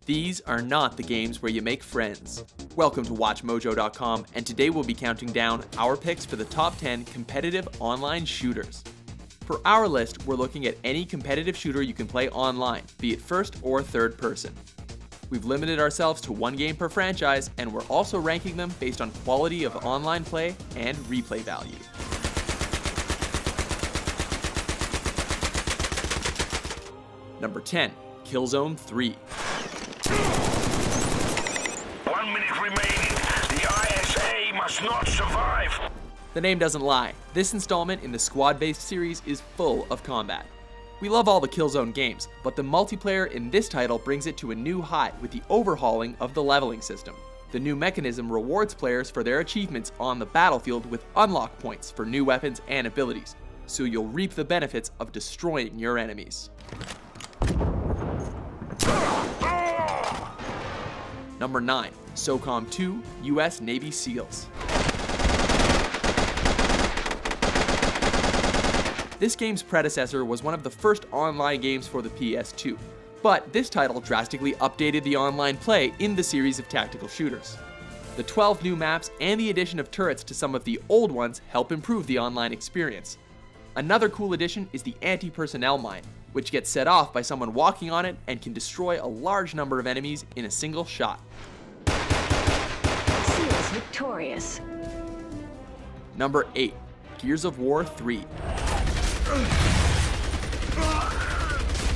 These are not the games where you make friends. Welcome to WatchMojo.com, and today we'll be counting down our picks for the top 10 competitive online shooters. For our list, we're looking at any competitive shooter you can play online, be it first or third person. We've limited ourselves to one game per franchise, and we're also ranking them based on quality of online play and replay value. Number 10, Killzone 3. 1 minute remaining. The ISA must not survive. The name doesn't lie. This installment in the squad-based series is full of combat. We love all the Killzone games, but the multiplayer in this title brings it to a new high with the overhauling of the leveling system. The new mechanism rewards players for their achievements on the battlefield with unlock points for new weapons and abilities, so you'll reap the benefits of destroying your enemies. Number 9, SOCOM 2, US Navy SEALs. This game's predecessor was one of the first online games for the PS2, but this title drastically updated the online play in the series of tactical shooters. The 12 new maps and the addition of turrets to some of the old ones help improve the online experience. Another cool addition is the anti-personnel mine, which gets set off by someone walking on it and can destroy a large number of enemies in a single shot. SEALs victorious. Number 8, Gears of War 3.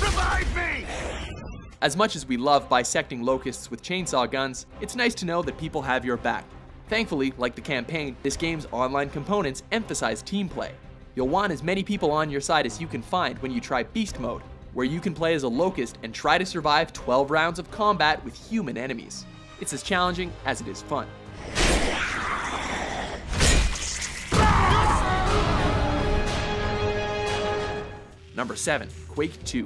Revive me! As much as we love bisecting locusts with chainsaw guns, it's nice to know that people have your back. Thankfully, like the campaign, this game's online components emphasize team play. You'll want as many people on your side as you can find when you try Beast Mode, where you can play as a locust and try to survive 12 rounds of combat with human enemies. It's as challenging as it is fun. Number 7, Quake II.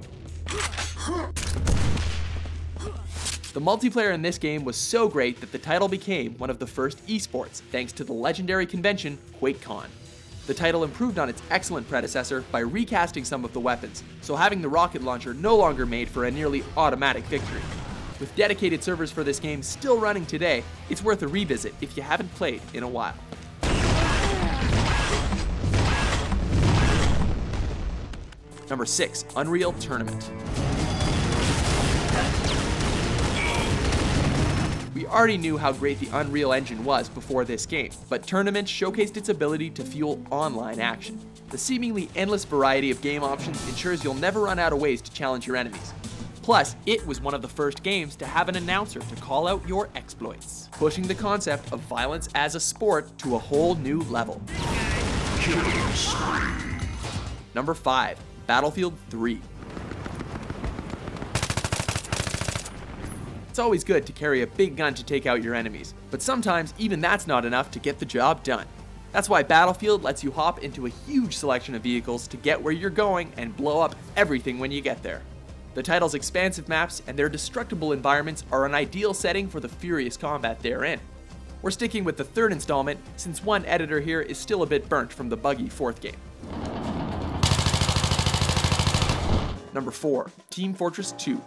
The multiplayer in this game was so great that the title became one of the first esports thanks to the legendary convention QuakeCon. The title improved on its excellent predecessor by recasting some of the weapons, so having the rocket launcher no longer made for a nearly automatic victory. With dedicated servers for this game still running today, it's worth a revisit if you haven't played in a while. Number 6, Unreal Tournament. We already knew how great the Unreal Engine was before this game, but Tournament showcased its ability to fuel online action. The seemingly endless variety of game options ensures you'll never run out of ways to challenge your enemies. Plus, it was one of the first games to have an announcer to call out your exploits, pushing the concept of violence as a sport to a whole new level. Number 5, Battlefield 3. It's always good to carry a big gun to take out your enemies, but sometimes even that's not enough to get the job done. That's why Battlefield lets you hop into a huge selection of vehicles to get where you're going and blow up everything when you get there. The title's expansive maps and their destructible environments are an ideal setting for the furious combat they're in. We're sticking with the third installment since one editor here is still a bit burnt from the buggy fourth game. Number 4, Team Fortress 2.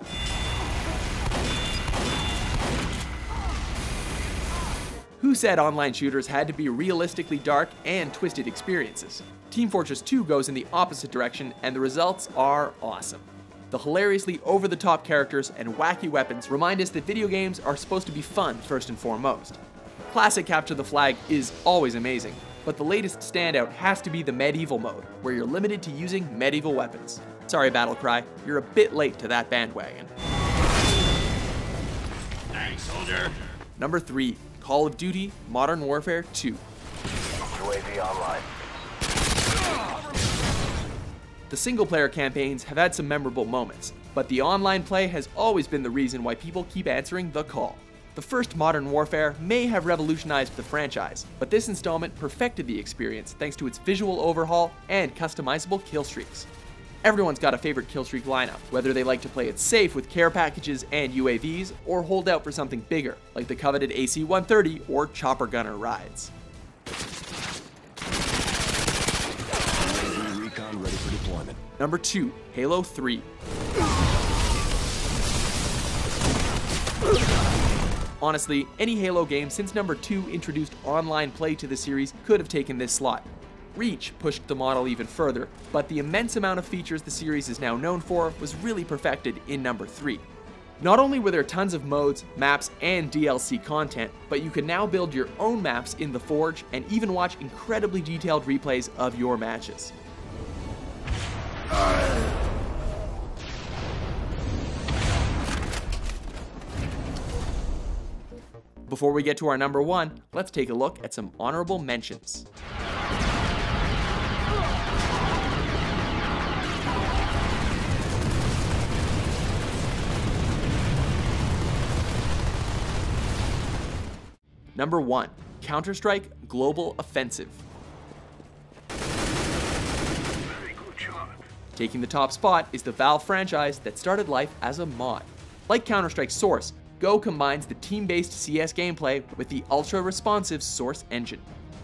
Who said online shooters had to be realistically dark and twisted experiences? Team Fortress 2 goes in the opposite direction, and the results are awesome. The hilariously over-the-top characters and wacky weapons remind us that video games are supposed to be fun first and foremost. Classic Capture the Flag is always amazing, but the latest standout has to be the medieval mode, where you're limited to using medieval weapons. Sorry, Battlecry, you're a bit late to that bandwagon. Thanks, soldier. Number 3, Call of Duty Modern Warfare 2. UAV online. The single-player campaigns have had some memorable moments, but the online play has always been the reason why people keep answering the call. The first Modern Warfare may have revolutionized the franchise, but this installment perfected the experience thanks to its visual overhaul and customizable kill streaks. Everyone's got a favorite killstreak lineup, whether they like to play it safe with care packages and UAVs, or hold out for something bigger, like the coveted AC-130 or chopper gunner rides. Recon ready for deployment. Number 2, Halo 3. Honestly, any Halo game since number 2 introduced online play to the series could have taken this slot. Reach pushed the model even further, but the immense amount of features the series is now known for was really perfected in number 3. Not only were there tons of modes, maps, and DLC content, but you can now build your own maps in the Forge and even watch incredibly detailed replays of your matches. Before we get to our number 1, let's take a look at some honorable mentions. Number 1, Counter-Strike Global Offensive. Very good job. Taking the top spot is the Valve franchise that started life as a mod. Like Counter-Strike Source, Go combines the team-based CS gameplay with the ultra-responsive Source engine.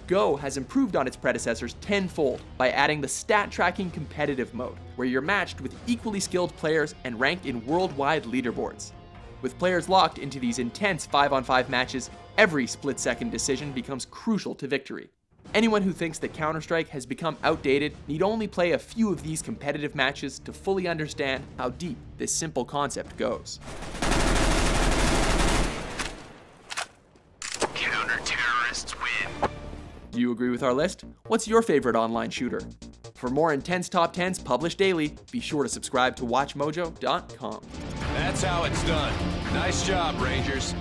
Go has improved on its predecessors tenfold by adding the stat-tracking competitive mode, where you're matched with equally skilled players and ranked in worldwide leaderboards. With players locked into these intense 5-on-5 matches, every split-second decision becomes crucial to victory. Anyone who thinks that Counter-Strike has become outdated need only play a few of these competitive matches to fully understand how deep this simple concept goes. Counter-terrorists win. Do you agree with our list? What's your favorite online shooter? For more intense top 10s published daily, be sure to subscribe to WatchMojo.com. That's how it's done. Nice job, Rangers.